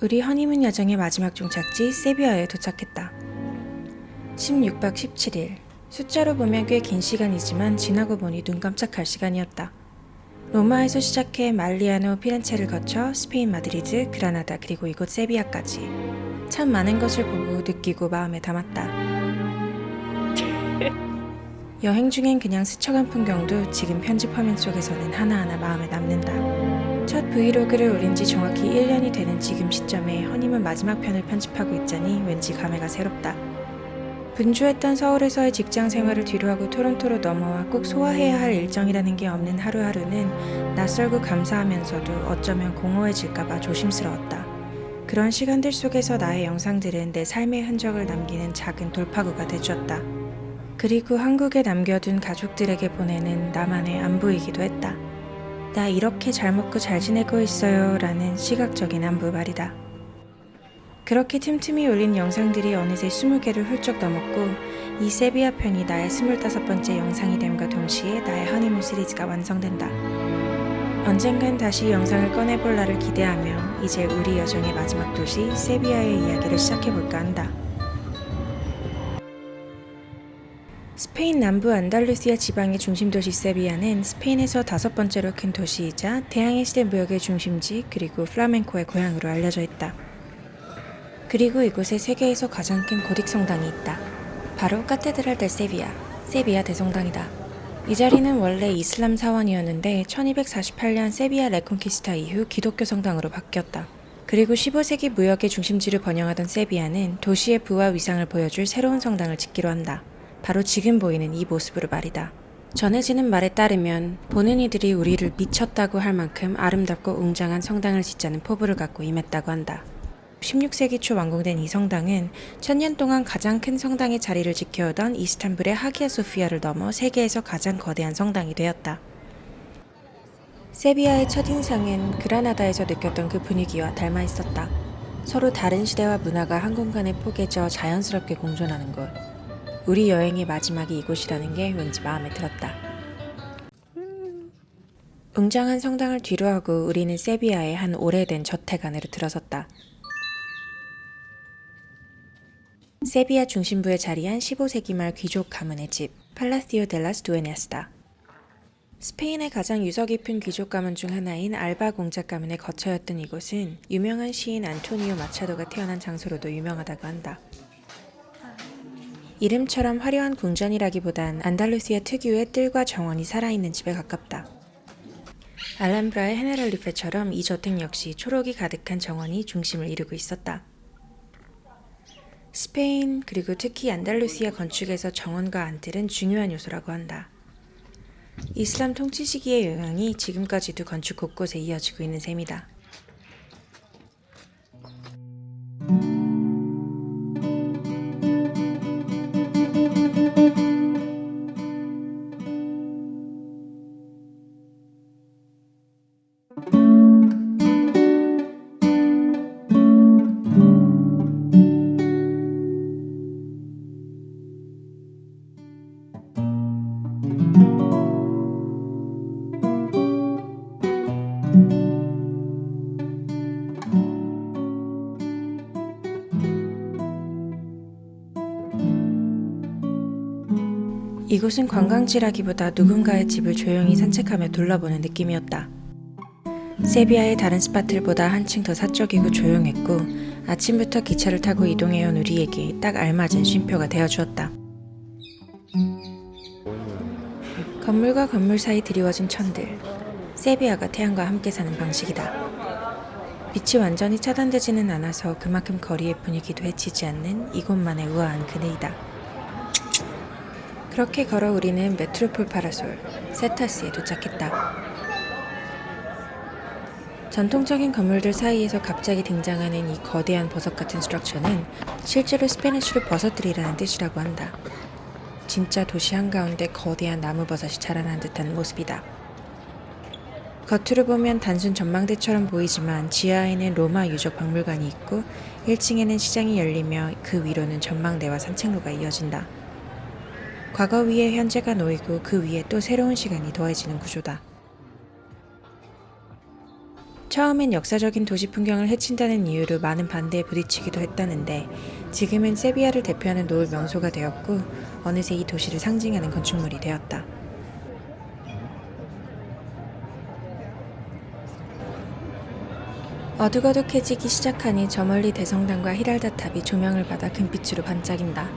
우리 허니문 여정의 마지막 종착지 세비야에 도착했다. 16박 17일. 숫자로 보면 꽤 긴 시간이지만 지나고 보니 눈 깜짝할 시간이었다. 로마에서 시작해 말리아노, 피렌체를 거쳐 스페인 마드리드, 그라나다 그리고 이곳 세비야까지 참 많은 것을 보고 느끼고 마음에 담았다. 여행 중엔 그냥 스쳐간 풍경도 지금 편집 화면 속에서는 하나하나 마음에 남는다. 첫 브이로그를 올린 지 정확히 1년이 되는 지금 시점에 허니문 마지막 편을 편집하고 있자니 왠지 감회가 새롭다. 분주했던 서울에서의 직장 생활을 뒤로하고 토론토로 넘어와 꼭 소화해야 할 일정이라는 게 없는 하루하루는 낯설고 감사하면서도 어쩌면 공허해질까봐 조심스러웠다. 그런 시간들 속에서 나의 영상들은 내 삶의 흔적을 남기는 작은 돌파구가 돼주었다. 그리고 한국에 남겨둔 가족들에게 보내는 나만의 안부이기도 했다. 나 이렇게 잘 먹고 잘 지내고 있어요 라는 시각적인 안부 말이다. 그렇게 틈틈이 올린 영상들이 어느새 20개를 훌쩍 넘었고 이 세비야 편이 나의 25번째 영상이 됨과 동시에 나의 허니문 시리즈가 완성된다. 언젠간 다시 영상을 꺼내볼 날을 기대하며 이제 우리 여정의 마지막 도시 세비야의 이야기를 시작해볼까 한다. 스페인 남부 안달루시아 지방의 중심도시 세비야는 스페인에서 5번째로 큰 도시이자 대항해 시대 무역의 중심지 그리고 플라멩코의 고향으로 알려져 있다. 그리고 이곳에 세계에서 가장 큰 고딕 성당이 있다. 바로 카테드랄 델 세비야, 세비야 대성당이다. 이 자리는 원래 이슬람 사원이었는데 1248년 세비야 레콘키스타 이후 기독교 성당으로 바뀌었다. 그리고 15세기 무역의 중심지를 번영하던 세비야는 도시의 부와 위상을 보여줄 새로운 성당을 짓기로 한다. 바로 지금 보이는 이 모습으로 말이다. 전해지는 말에 따르면 보는 이들이 우리를 미쳤다고 할 만큼 아름답고 웅장한 성당을 짓자는 포부를 갖고 임했다고 한다. 16세기 초 완공된 이 성당은 1000년 동안 가장 큰 성당의 자리를 지켜오던 이스탄불의 하기야 소피아를 넘어 세계에서 가장 거대한 성당이 되었다. 세비야의 첫인상은 그라나다에서 느꼈던 그 분위기와 닮아 있었다. 서로 다른 시대와 문화가 한 공간에 포개져 자연스럽게 공존하는 곳. 우리 여행의 마지막이 이곳이라는 게 왠지 마음에 들었다. 웅장한 성당을 뒤로하고 우리는 세비야의 한 오래된 저택 안으로 들어섰다. 세비야 중심부에 자리한 15세기 말 귀족 가문의 집, 팔라시오 데 라스 두에냐스다. 스페인의 가장 유서 깊은 귀족 가문 중 하나인 알바 공작 가문의 거처였던 이곳은 유명한 시인 안토니오 마차도가 태어난 장소로도 유명하다고 한다. 이름처럼 화려한 궁전이라기보단 안달루시아 특유의 뜰과 정원이 살아있는 집에 가깝다. 알람브라의 헤네럴리페처럼 이 저택 역시 초록이 가득한 정원이 중심을 이루고 있었다. 스페인 그리고 특히 안달루시아 건축에서 정원과 안뜰은 중요한 요소라고 한다. 이슬람 통치 시기의 영향이 지금까지도 건축 곳곳에 이어지고 있는 셈이다. 이곳은 관광지라기보다 누군가의 집을 조용히 산책하며 둘러보는 느낌이었다. 세비야의 다른 스팟들보다 한층 더 사적이고 조용했고 아침부터 기차를 타고 이동해온 우리에게 딱 알맞은 쉼표가 되어주었다. 건물과 건물 사이 드리워진 천들. 세비야가 태양과 함께 사는 방식이다. 빛이 완전히 차단되지는 않아서 그만큼 거리의 분위기도 해치지 않는 이곳만의 우아한 그늘이다. 그렇게 걸어 우리는 메트로폴 파라솔, 세타스에 도착했다. 전통적인 건물들 사이에서 갑자기 등장하는 이 거대한 버섯 같은 스트럭처는 실제로 스페니쉬로 버섯들이라는 뜻이라고 한다. 진짜 도시 한가운데 거대한 나무 버섯이 자라난 듯한 모습이다. 겉으로 보면 단순 전망대처럼 보이지만 지하에는 로마 유적 박물관이 있고 1층에는 시장이 열리며 그 위로는 전망대와 산책로가 이어진다. 과거 위에 현재가 놓이고 그 위에 또 새로운 시간이 더해지는 구조다. 처음엔 역사적인 도시 풍경을 해친다는 이유로 많은 반대에 부딪히기도 했다는데 지금은 세비야를 대표하는 노을 명소가 되었고 어느새 이 도시를 상징하는 건축물이 되었다. 어둑어둑해지기 시작하니 저 멀리 대성당과 히랄다 탑이 조명을 받아 금빛으로 반짝인다.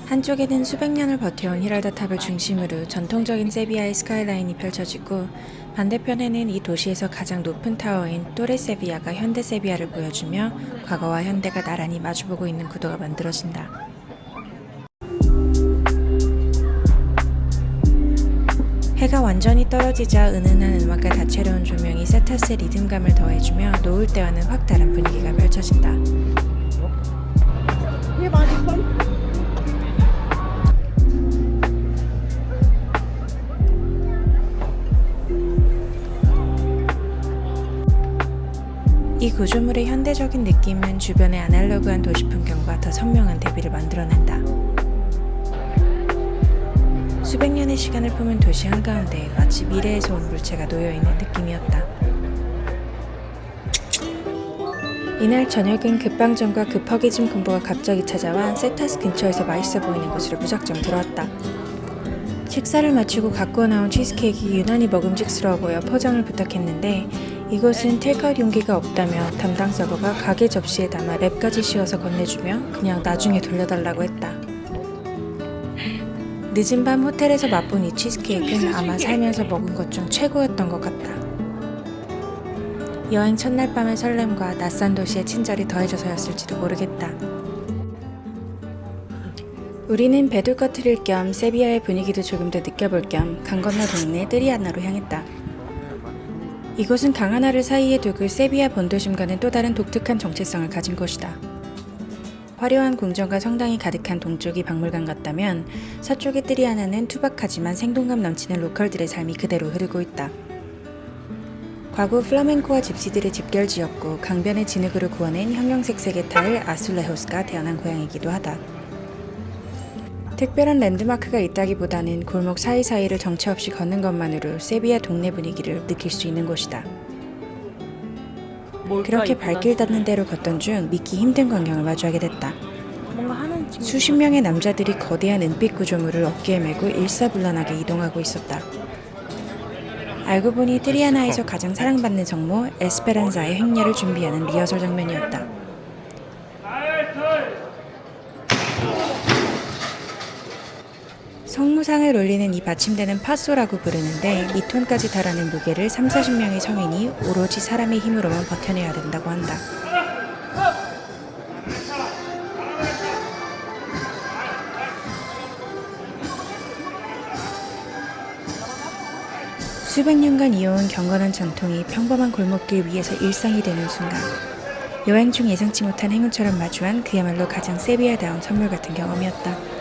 한쪽에는 수백 년을 버텨온 히랄다 탑을 중심으로 전통적인 세비야의 스카이라인이 펼쳐지고 반대편에는 이 도시에서 가장 높은 타워인 또레 세비야가 현대 세비야를 보여주며 과거와 현대가 나란히 마주보고 있는 구도가 만들어진다. 해가 완전히 떨어지자 은은한 음악과 다채로운 조명이 세타스의 리듬감을 더해주며 노을 때와는 확 다른 분위기가 펼쳐진다. 이 구조물의 현대적인 느낌은 주변의 아날로그한 도시 풍경과 더 선명한 대비를 만들어낸다. 수백 년의 시간을 품은 도시 한가운데 마치 미래에서 온 물체가 놓여있는 느낌이었다. 이날 저녁은 급방전과 급허기짐 콤보가 갑자기 찾아와 세타스 근처에서 맛있어 보이는 곳으로 무작정 들어왔다. 식사를 마치고 갖고 나온 치즈케이크 유난히 먹음직스러워 보여 포장을 부탁했는데 이곳은 테이크아웃 용기가 없다며 담당 서버가 가게 접시에 담아 랩까지 씌워서 건네주며 그냥 나중에 돌려달라고 했다. 늦은 밤 호텔에서 맛본 이 치즈케이크는 아마 살면서 먹은 것 중 최고였던 것 같다. 여행 첫날 밤의 설렘과 낯선 도시의 친절이 더해져서였을지도 모르겠다. 우리는 배도 꺼트릴 겸 세비야의 분위기도 조금 더 느껴볼 겸 강 건너 동네 뜨리아나로 향했다. 이곳은 강 하나를 사이에 두고 세비야 본도심과는 또 다른 독특한 정체성을 가진 곳이다. 화려한 궁전과 성당이 가득한 동쪽이 박물관 같다면 서쪽의 뜨리아나는 투박하지만 생동감 넘치는 로컬들의 삶이 그대로 흐르고 있다. 과거 플라멩코와 집시들의 집결지였고 강변의 진흙으로 구워낸 형형색색의 타일 아술레호스가 태어난 고향이기도 하다. 특별한 랜드마크가 있다기보다는 골목 사이사이를 정체 없이 걷는 것만으로 세비야 동네 분위기를 느낄 수 있는 곳이다. 그렇게 발길 닿는 대로 걷던 중 믿기 힘든 광경을 마주하게 됐다. 수십 명의 남자들이 거대한 은빛 구조물을 어깨에 메고 일사불란하게 이동하고 있었다. 알고 보니 트리아나에서 가장 사랑받는 성모 에스페란자의 행렬을 준비하는 리허설 장면이었다. 성무상을 올리는 이 받침대는 파소라고 부르는데 2톤까지 달하는 무게를 30-40명의 성인이 오로지 사람의 힘으로만 버텨내야 된다고 한다. 수백 년간 이어온 경건한 전통이 평범한 골목길 위에서 일상이 되는 순간 여행 중 예상치 못한 행운처럼 마주한 그야말로 가장 세비야다운 선물 같은 경험이었다.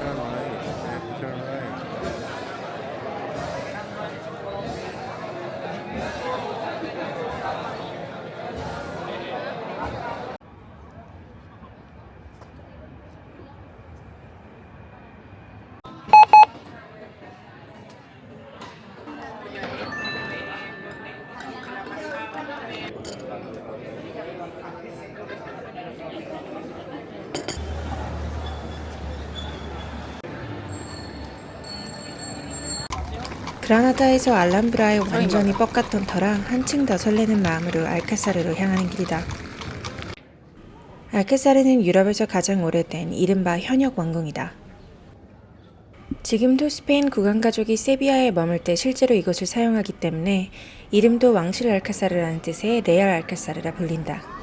그라나다에서 알람브라에 완전히 뻑갔던 터라 한층 더 설레는 마음으로 알카사르로 향하는 길이다. 알카사르는 유럽에서 가장 오래된 이른바 현역 왕궁이다. 지금도 스페인 국왕가족이 세비야에 머물 때 실제로 이곳을 사용하기 때문에 이름도 왕실 알카사르라는 뜻의 레알 알카사르라 불린다.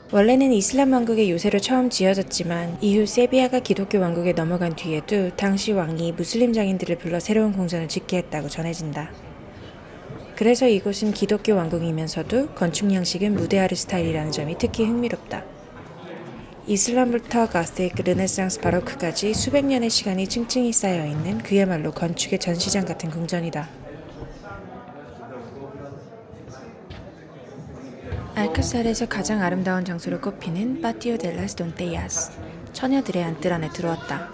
원래는 이슬람 왕국의 요새로 처음 지어졌지만 이후 세비야가 기독교 왕국에 넘어간 뒤에도 당시 왕이 무슬림 장인들을 불러 새로운 궁전을 짓게 했다고 전해진다. 그래서 이곳은 기독교 왕국이면서도 건축 양식은 무데아르 스타일이라는 점이 특히 흥미롭다. 이슬람부터 가스틱, 르네상스, 바로크까지 수백 년의 시간이 층층이 쌓여있는 그야말로 건축의 전시장 같은 궁전이다. 알카사르에서 가장 아름다운 장소로 꼽히는 파티오 델라스 돈테야스, 처녀들의 안뜰 안에 들어왔다.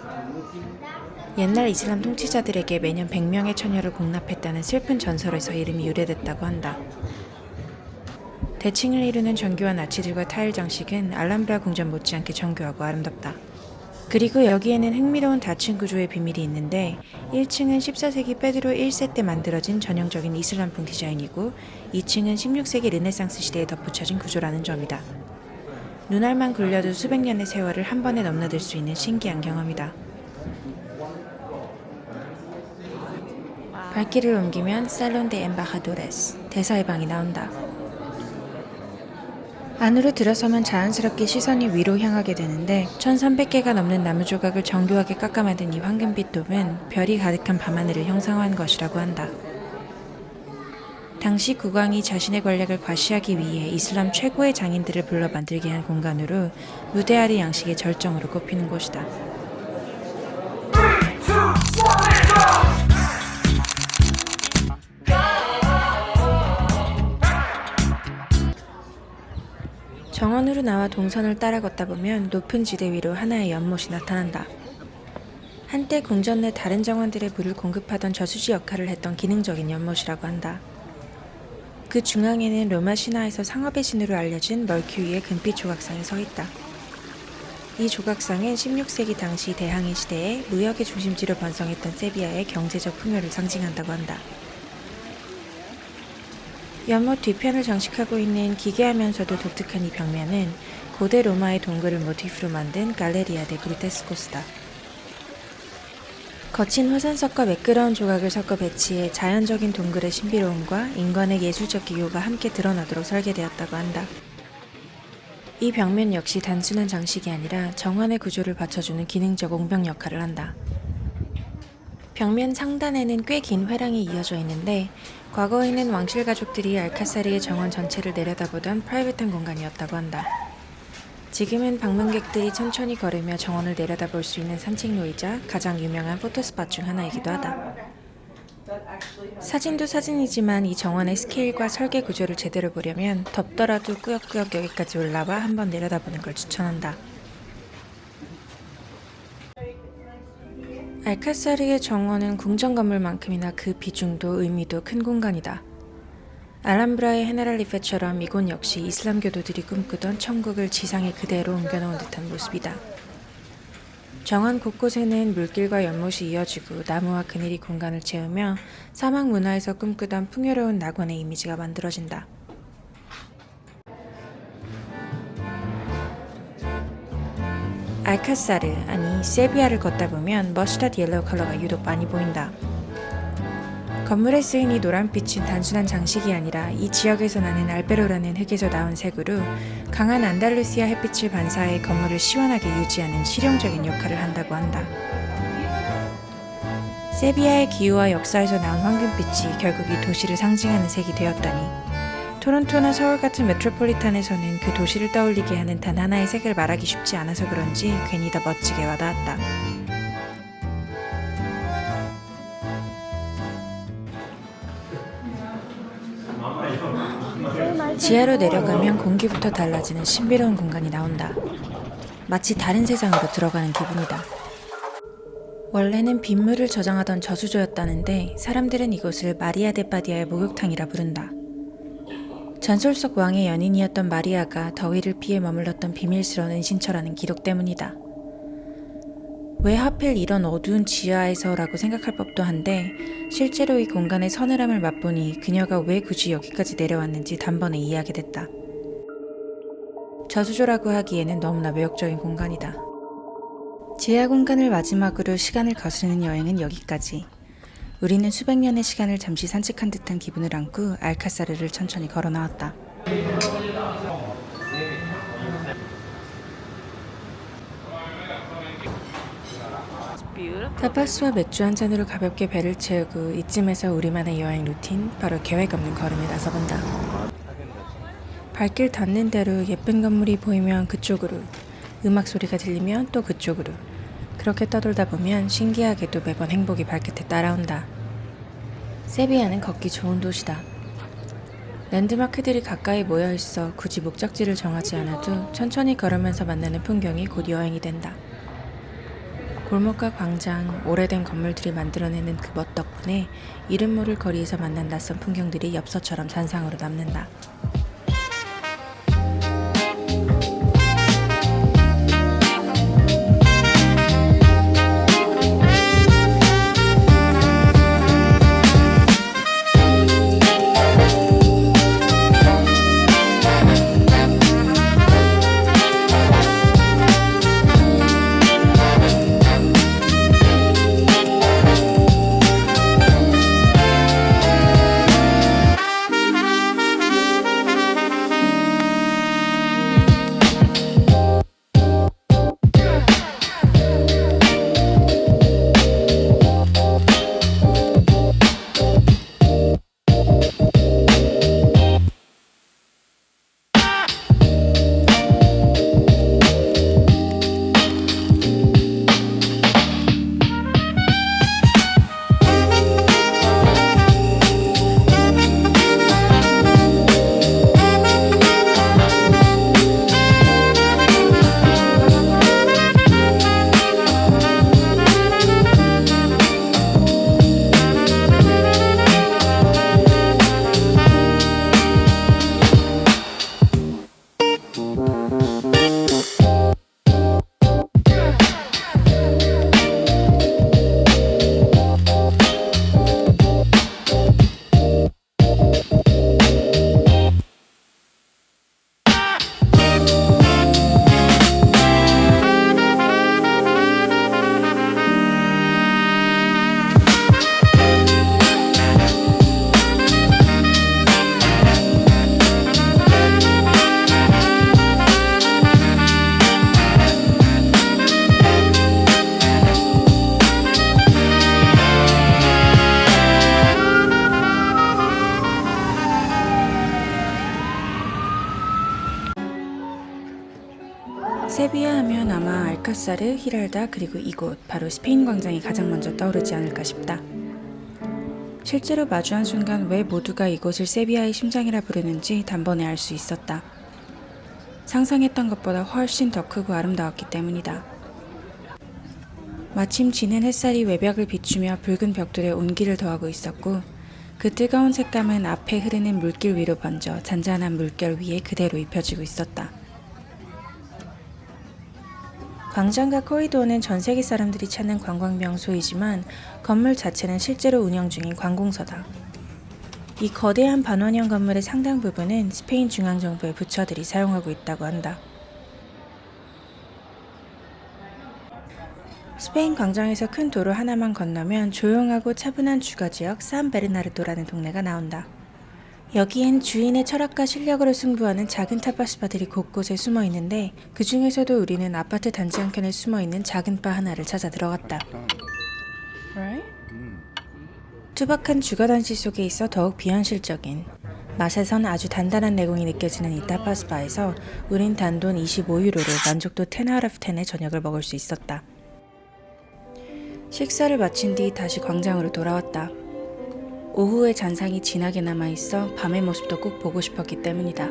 옛날 이슬람 통치자들에게 매년 100명의 처녀를 공납했다는 슬픈 전설에서 이름이 유래됐다고 한다. 대칭을 이루는 정교한 아치들과 타일 장식은 알람브라 궁전 못지않게 정교하고 아름답다. 그리고 여기에는 흥미로운 다층 구조의 비밀이 있는데 1층은 14세기 베드로 1세 때 만들어진 전형적인 이슬람풍 디자인이고 2층은 16세기 르네상스 시대에 덧붙여진 구조라는 점이다. 눈알만 굴려도 수백 년의 세월을 한 번에 넘나들 수 있는 신기한 경험이다. 발길을 옮기면 살론 데 엠바하도레스, 대사의 방이 나온다. 안으로 들어서면 자연스럽게 시선이 위로 향하게 되는데 1300개가 넘는 나무 조각을 정교하게 깎아 만든 이 황금빛 돔은 별이 가득한 밤하늘을 형상화한 것이라고 한다. 당시 국왕이 자신의 권력을 과시하기 위해 이슬람 최고의 장인들을 불러 만들게 한 공간으로 무데아리 양식의 절정으로 꼽히는 곳이다. 정원으로 나와 동선을 따라 걷다 보면 높은 지대 위로 하나의 연못이 나타난다. 한때 궁전 내 다른 정원들에 물을 공급하던 저수지 역할을 했던 기능적인 연못이라고 한다. 그 중앙에는 로마 신화에서 상업의 신으로 알려진 멀큐이의 금빛 조각상이 서 있다. 이 조각상은 16세기 당시 대항해 시대에 무역의 중심지로 번성했던 세비야의 경제적 풍요를 상징한다고 한다. 연못 뒤편을 장식하고 있는 기괴하면서도 독특한 이 벽면은 고대 로마의 동굴을 모티프로 만든 갈레리아 데 브루테스코스다. 거친 화산석과 매끄러운 조각을 섞어 배치해 자연적인 동굴의 신비로움과 인간의 예술적 기호가 함께 드러나도록 설계되었다고 한다. 이 벽면 역시 단순한 장식이 아니라 정원의 구조를 받쳐주는 기능적 옹벽 역할을 한다. 벽면 상단에는 꽤 긴 회랑이 이어져 있는데 과거에는 왕실 가족들이 알카사리의 정원 전체를 내려다보던 프라이빗한 공간이었다고 한다. 지금은 방문객들이 천천히 걸으며 정원을 내려다볼 수 있는 산책로이자 가장 유명한 포토스팟 중 하나이기도 하다. 사진도 사진이지만 이 정원의 스케일과 설계 구조를 제대로 보려면 덥더라도 꾸역꾸역 여기까지 올라와 한번 내려다보는 걸 추천한다. 알카사르의 정원은 궁전 건물만큼이나 그 비중도 의미도 큰 공간이다. 알람브라의 헤네랄리페처럼 이곳 역시 이슬람 교도들이 꿈꾸던 천국을 지상에 그대로 옮겨놓은 듯한 모습이다. 정원 곳곳에는 물길과 연못이 이어지고 나무와 그늘이 공간을 채우며 사막 문화에서 꿈꾸던 풍요로운 낙원의 이미지가 만들어진다. 알카사르, 아니 세비야를 걷다 보면 머스타드 옐로우 컬러가 유독 많이 보인다. 건물에 쓰인 이 노란빛은 단순한 장식이 아니라 이 지역에서 나는 알베로라는 흙에서 나온 색으로 강한 안달루시아 햇빛을 반사해 건물을 시원하게 유지하는 실용적인 역할을 한다고 한다. 세비야의 기후와 역사에서 나온 황금빛이 결국 이 도시를 상징하는 색이 되었다니 토론토나 서울 같은 메트로폴리탄에서는 그 도시를 떠올리게 하는 단 하나의 색을 말하기 쉽지 않아서 그런지 괜히 더 멋지게 와닿았다. 지하로 내려가면 공기부터 달라지는 신비로운 공간이 나온다. 마치 다른 세상으로 들어가는 기분이다. 원래는 빗물을 저장하던 저수조였다는데 사람들은 이곳을 마리아 데 바디아의 목욕탕이라 부른다. 전설 속 왕의 연인이었던 마리아가 더위를 피해 머물렀던 비밀스러운 은신처라는 기록 때문이다. 왜 하필 이런 어두운 지하에서라고 생각할 법도 한데 실제로 이 공간의 서늘함을 맛보니 그녀가 왜 굳이 여기까지 내려왔는지 단번에 이해하게 됐다. 저수조라고 하기에는 너무나 매력적인 공간이다. 지하 공간을 마지막으로 시간을 거스르는 여행은 여기까지. 우리는 수백 년의 시간을 잠시 산책한 듯한 기분을 안고 알카사르를 천천히 걸어 나왔다. 타파스와 맥주 한 잔으로 가볍게 배를 채우고 이쯤에서 우리만의 여행 루틴, 바로 계획 없는 걸음에 나서본다. 발길 닿는 대로 예쁜 건물이 보이면 그쪽으로, 음악 소리가 들리면 또 그쪽으로. 그렇게 떠돌다 보면 신기하게도 매번 행복이 발끝에 따라온다. 세비야는 걷기 좋은 도시다. 랜드마크들이 가까이 모여있어 굳이 목적지를 정하지 않아도 천천히 걸으면서 만나는 풍경이 곧 여행이 된다. 골목과 광장, 오래된 건물들이 만들어내는 그 멋 덕분에 이름 모를 거리에서 만난 낯선 풍경들이 엽서처럼 잔상으로 남는다. 세비야 하면 아마 알카사르, 히랄다 그리고 이곳 바로 스페인 광장이 가장 먼저 떠오르지 않을까 싶다. 실제로 마주한 순간 왜 모두가 이곳을 세비야의 심장이라 부르는지 단번에 알 수 있었다. 상상했던 것보다 훨씬 더 크고 아름다웠기 때문이다. 마침 지는 햇살이 외벽을 비추며 붉은 벽돌에 온기를 더하고 있었고 그 뜨거운 색감은 앞에 흐르는 물길 위로 번져 잔잔한 물결 위에 그대로 입혀지고 있었다. 광장과 코리도어는 전 세계 사람들이 찾는 관광 명소이지만 건물 자체는 실제로 운영 중인 관공서다. 이 거대한 반원형 건물의 상당 부분은 스페인 중앙정부의 부처들이 사용하고 있다고 한다. 스페인 광장에서 큰 도로 하나만 건너면 조용하고 차분한 주거지역 산 베르나르도라는 동네가 나온다. 여기엔 주인의 철학과 실력으로 승부하는 작은 타파스바들이 곳곳에 숨어 있는데 그 중에서도 우리는 아파트 단지 한켠에 숨어 있는 작은 바 하나를 찾아 들어갔다. 투박한 주거 단지 속에 있어 더욱 비현실적인 맛에선 아주 단단한 내공이 느껴지는 이 타파스바에서 우린 단돈 25유로로 만족도 10 out of 10의 저녁을 먹을 수 있었다. 식사를 마친 뒤 다시 광장으로 돌아왔다. 오후의 잔상이 진하게 남아있어 밤의 모습도 꼭 보고 싶었기 때문이다.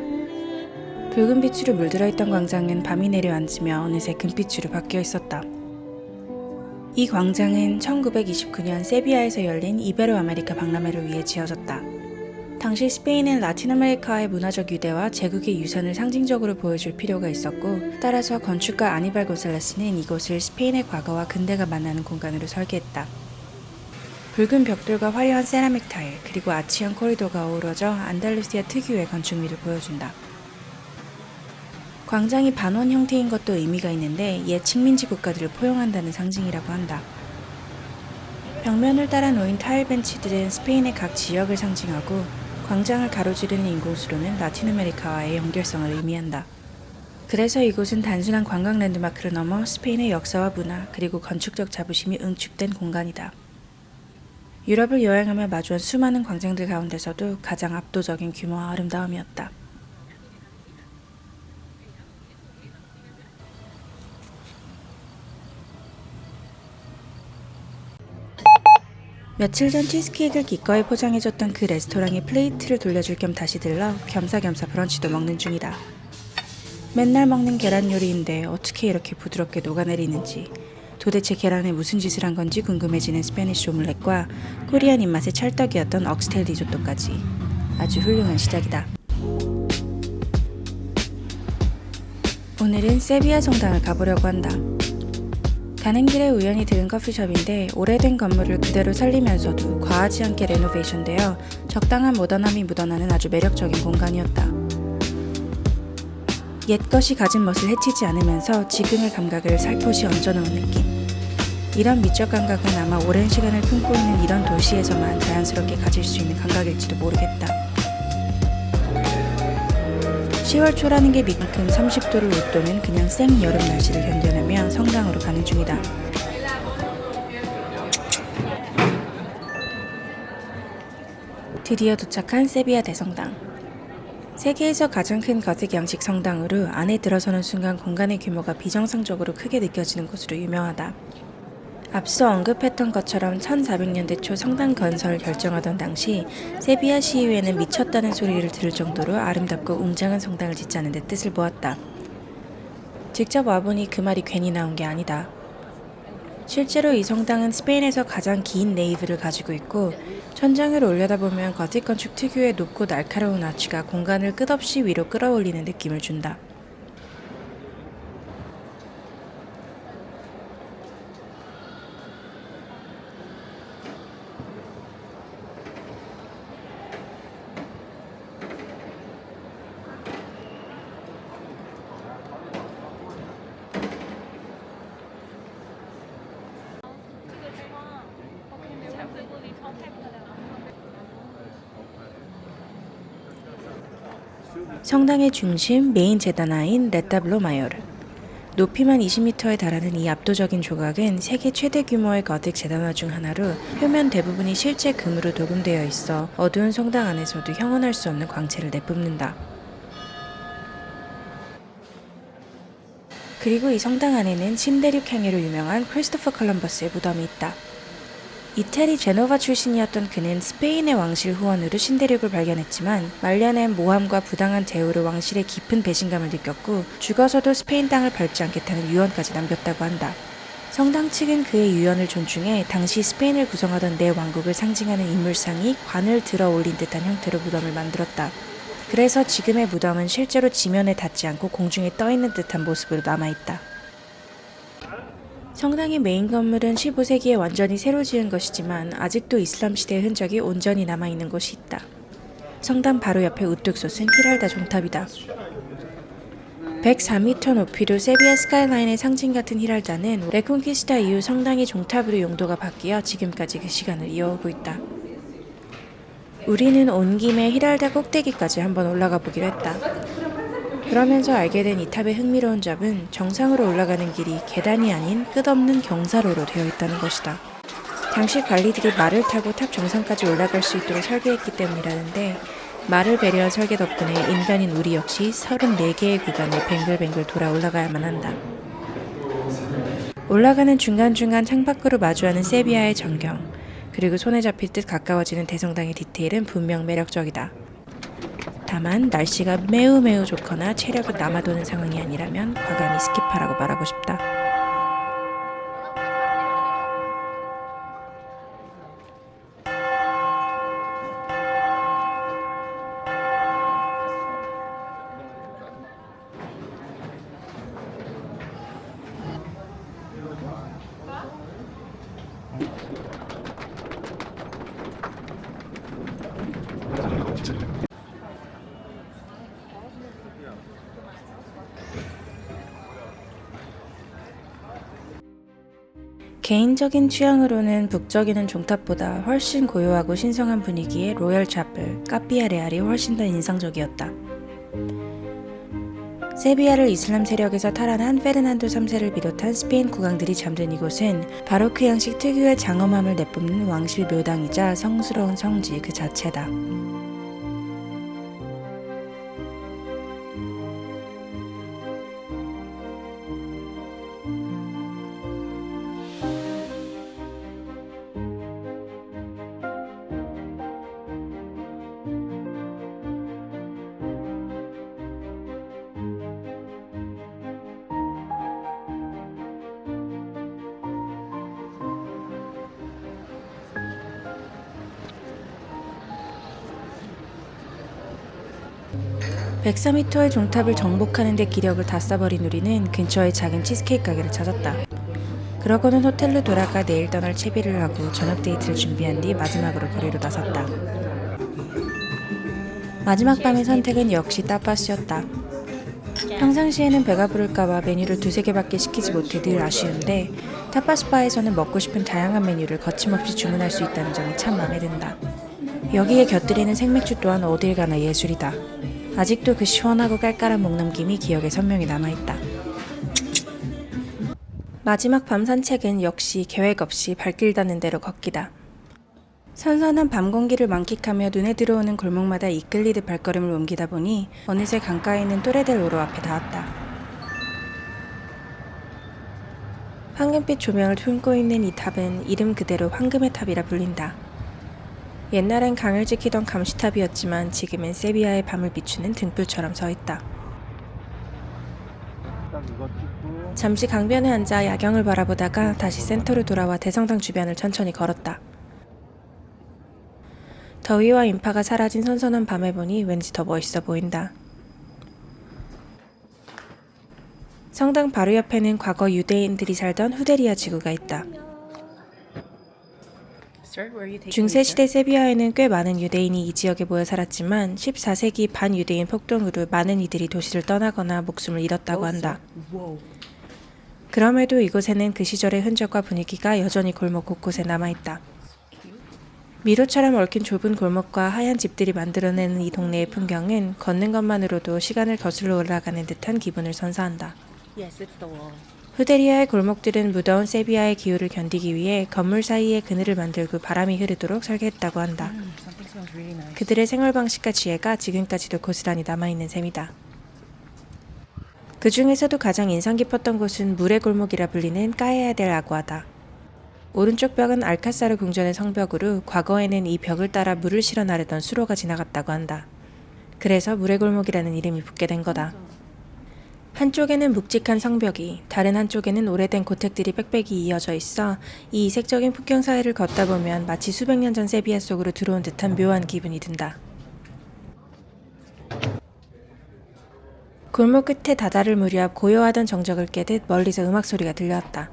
붉은 빛으로 물들어 있던 광장은 밤이 내려앉으며 어느새 금빛으로 바뀌어 있었다. 이 광장은 1929년 세비야에서 열린 이베로 아메리카 박람회를 위해 지어졌다. 당시 스페인은 라틴 아메리카의 문화적 유대와 제국의 유산을 상징적으로 보여줄 필요가 있었고 따라서 건축가 아니발 고셀레스는 이곳을 스페인의 과거와 근대가 만나는 공간으로 설계했다. 붉은 벽돌과 화려한 세라믹 타일, 그리고 아치형 코리도가 어우러져 안달루시아 특유의 건축미를 보여준다. 광장이 반원 형태인 것도 의미가 있는데 옛 식민지 국가들을 포용한다는 상징이라고 한다. 벽면을 따라 놓인 타일 벤치들은 스페인의 각 지역을 상징하고 광장을 가로지르는 인공수로는 라틴 아메리카와의 연결성을 의미한다. 그래서 이곳은 단순한 관광 랜드마크를 넘어 스페인의 역사와 문화, 그리고 건축적 자부심이 응축된 공간이다. 유럽을 여행하며 마주한 수많은 광장들 가운데서도 가장 압도적인 규모와 아름다움이었다. 며칠 전 치즈케이크를 기꺼이 포장해줬던 그 레스토랑에 플레이트를 돌려줄 겸 다시 들러 겸사겸사 브런치도 먹는 중이다. 맨날 먹는 계란 요리인데 어떻게 이렇게 부드럽게 녹아내리는지 도대체 계란에 무슨 짓을 한 건지 궁금해지는 스페니쉬 오믈렛과 코리안 입맛의 찰떡이었던 억스텔 리조또까지. 아주 훌륭한 시작이다. 오늘은 세비야 성당을 가보려고 한다. 가는 길에 우연히 들은 커피숍인데 오래된 건물을 그대로 살리면서도 과하지 않게 레노베이션되어 적당한 모던함이 묻어나는 아주 매력적인 공간이었다. 옛 것이 가진 멋을 해치지 않으면서 지금의 감각을 살포시 얹어놓은 느낌. 이런 미적 감각은 아마 오랜 시간을 품고 있는 이런 도시에서만 자연스럽게 가질 수 있는 감각일지도 모르겠다. 10월 초라는 게 미만큼 30도를 웃도는 그냥 생 여름 날씨를 견뎌내며 성당으로 가는 중이다. 드디어 도착한 세비야 대성당. 세계에서 가장 큰 거틱 양식 성당으로 안에 들어서는 순간 공간의 규모가 비정상적으로 크게 느껴지는 곳으로 유명하다. 앞서 언급했던 것처럼 1400년대 초 성당 건설을 결정하던 당시 세비야 시의회는 미쳤다는 소리를 들을 정도로 아름답고 웅장한 성당을 짓자는 데 뜻을 모았다. 직접 와보니 그 말이 괜히 나온 게 아니다. 실제로 이 성당은 스페인에서 가장 긴 네이브를 가지고 있고 천장을 올려다보면 거틱 건축 특유의 높고 날카로운 아치가 공간을 끝없이 위로 끌어올리는 느낌을 준다. 성당의 중심 메인 제다나인 레타블로 마요르. 높이만 20m에 달하는 이 압도적인 조각은 세계 최대 규모의 거틱 제단화 중 하나로 표면 대부분이 실제 금으로 도금되어 있어 어두운 성당 안에서도 형언할 수 없는 광채를 내뿜는다. 그리고 이 성당 안에는 신대륙 향유로 유명한 크리스토퍼 콜럼버스의 무덤이 있다. 이태리 제노바 출신이었던 그는 스페인의 왕실 후원으로 신대륙을 발견했지만 말년엔 모함과 부당한 대우로 왕실의 깊은 배신감을 느꼈고 죽어서도 스페인 땅을 밟지 않겠다는 유언까지 남겼다고 한다. 성당 측은 그의 유언을 존중해 당시 스페인을 구성하던 네 왕국을 상징하는 인물상이 관을 들어 올린 듯한 형태로 무덤을 만들었다. 그래서 지금의 무덤은 실제로 지면에 닿지 않고 공중에 떠있는 듯한 모습으로 남아있다. 성당의 메인 건물은 15세기에 완전히 새로 지은 것이지만 아직도 이슬람 시대의 흔적이 온전히 남아있는 곳이 있다. 성당 바로 옆에 우뚝 솟은 히랄다 종탑이다. 104m 높이로 세비야 스카이라인의 상징 같은 히랄다는 레콘키스타 이후 성당의 종탑으로 용도가 바뀌어 지금까지 그 시간을 이어오고 있다. 우리는 온 김에 히랄다 꼭대기까지 한번 올라가 보기로 했다. 그러면서 알게 된 이 탑의 흥미로운 점은 정상으로 올라가는 길이 계단이 아닌 끝없는 경사로로 되어 있다는 것이다. 당시 관리들이 말을 타고 탑 정상까지 올라갈 수 있도록 설계했기 때문이라는데 말을 배려한 설계 덕분에 인간인 우리 역시 34개의 구간을 뱅글뱅글 돌아 올라가야만 한다. 올라가는 중간중간 창밖으로 마주하는 세비야의 전경, 그리고 손에 잡힐 듯 가까워지는 대성당의 디테일은 분명 매력적이다. 다만 날씨가 매우 좋거나 체력이 남아도는 상황이 아니라면 과감히 스킵하라고 말하고 싶다. 개인적인 취향으로는 북적이는 종탑보다 훨씬 고요하고 신성한 분위기의 로열 차플, 까삐아 레알이 훨씬 더 인상적이었다. 세비야를 이슬람 세력에서 탈환한 페르난도 3세를 비롯한 스페인 국왕들이 잠든 이곳은 바로크 양식 특유의 장엄함을 내뿜는 왕실 묘당이자 성스러운 성지 그 자체다. 104m의 종탑을 정복하는 데 기력을 다 써버린 우리는 근처의 작은 치즈케이크 가게를 찾았다. 그러고는 호텔로 돌아가 내일 떠날 채비를 하고 저녁 데이트를 준비한 뒤 마지막으로 거리로 나섰다. 마지막 밤의 선택은 역시 따빠스였다. 평상시에는 배가 부를까봐 메뉴를 두세 개밖에 시키지 못해 늘 아쉬운데 타파스 바에서는 먹고 싶은 다양한 메뉴를 거침없이 주문할 수 있다는 점이 참 마음에 든다. 여기에 곁들이는 생맥주 또한 어딜 가나 예술이다. 아직도 그 시원하고 깔깔한 목넘김이 기억에 선명히 남아있다. 마지막 밤 산책은 역시 계획 없이 발길 닿는 대로 걷기다. 선선한 밤 공기를 만끽하며 눈에 들어오는 골목마다 이끌리듯 발걸음을 옮기다 보니 어느새 강가에 있는 또레델 오로 앞에 닿았다. 황금빛 조명을 품고 있는 이 탑은 이름 그대로 황금의 탑이라 불린다. 옛날엔 강을 지키던 감시탑이었지만 지금은 세비야의 밤을 비추는 등불처럼 서있다. 잠시 강변에 앉아 야경을 바라보다가 다시 센터로 돌아와 대성당 주변을 천천히 걸었다. 더위와 인파가 사라진 선선한 밤에 보니 왠지 더 멋있어 보인다. 성당 바로 옆에는 과거 유대인들이 살던 후데리아 지구가 있다. 중세시대 세비야에는 꽤 많은 유대인이 이 지역에 모여 살았지만 14세기 반유대인 폭동으로 많은 이들이 도시를 떠나거나 목숨을 잃었다고 한다. 그럼에도 이곳에는 그 시절의 흔적과 분위기가 여전히 골목 곳곳에 남아있다. 미로처럼 얽힌 좁은 골목과 하얀 집들이 만들어내는 이 동네의 풍경은 걷는 것만으로도 시간을 거슬러 올라가는 듯한 기분을 선사한다. 후데리아의 골목들은 무더운 세비야의 기후를 견디기 위해 건물 사이에 그늘을 만들고 바람이 흐르도록 설계했다고 한다. 그들의 생활 방식과 지혜가 지금까지도 고스란히 남아있는 셈이다. 그 중에서도 가장 인상 깊었던 곳은 물의 골목이라 불리는 까에야 델 아구아다. 오른쪽 벽은 알카사르 궁전의 성벽으로 과거에는 이 벽을 따라 물을 실어 나르던 수로가 지나갔다고 한다. 그래서 물의 골목이라는 이름이 붙게 된 거다. 한쪽에는 묵직한 성벽이, 다른 한쪽에는 오래된 고택들이 빽빽이 이어져 있어 이 이색적인 풍경 사이를 걷다 보면 마치 수백 년 전 세비야 속으로 들어온 듯한 묘한 기분이 든다. 골목 끝에 다다를 무렵 고요하던 정적을 깨듯 멀리서 음악 소리가 들려왔다.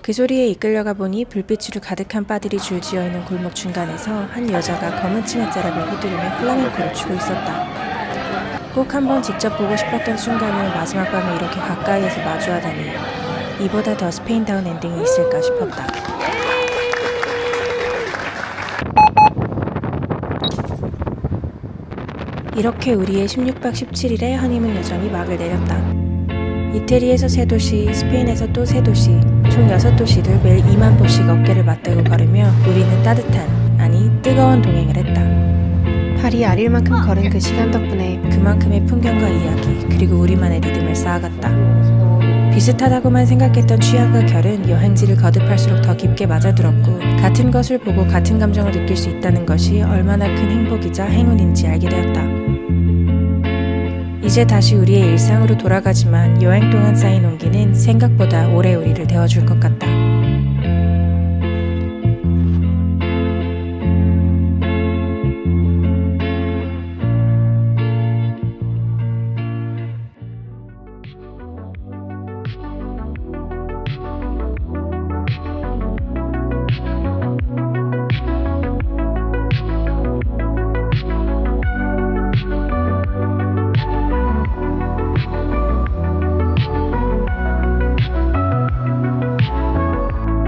그 소리에 이끌려가 보니 불빛으로 가득한 바들이 줄지어 있는 골목 중간에서 한 여자가 검은 치맛자락을 휘두르며 플라멩코를 추고 있었다. 꼭 한번 직접 보고 싶었던 순간을 마지막 밤에 이렇게 가까이에서 마주하다니 이보다 더 스페인다운 엔딩이 있을까 싶었다. 이렇게 우리의 16박 17일의 허니문 여정이 막을 내렸다. 이태리에서 3도시, 스페인에서 또 3도시, 총 6도시를 매일 2만 보씩 어깨를 맞대고 걸으며 우리는 따뜻한, 아니 뜨거운 동행을 했다. 발이 아릴 만큼 걸은 그 시간 덕분에 그만큼의 풍경과 이야기, 그리고 우리만의 리듬을 쌓아갔다. 비슷하다고만 생각했던 취향과 결은 여행지를 거듭할수록 더 깊게 맞아들었고 같은 것을 보고 같은 감정을 느낄 수 있다는 것이 얼마나 큰 행복이자 행운인지 알게 되었다. 이제 다시 우리의 일상으로 돌아가지만 여행 동안 쌓인 온기는 생각보다 오래 우리를 데워줄 것 같다.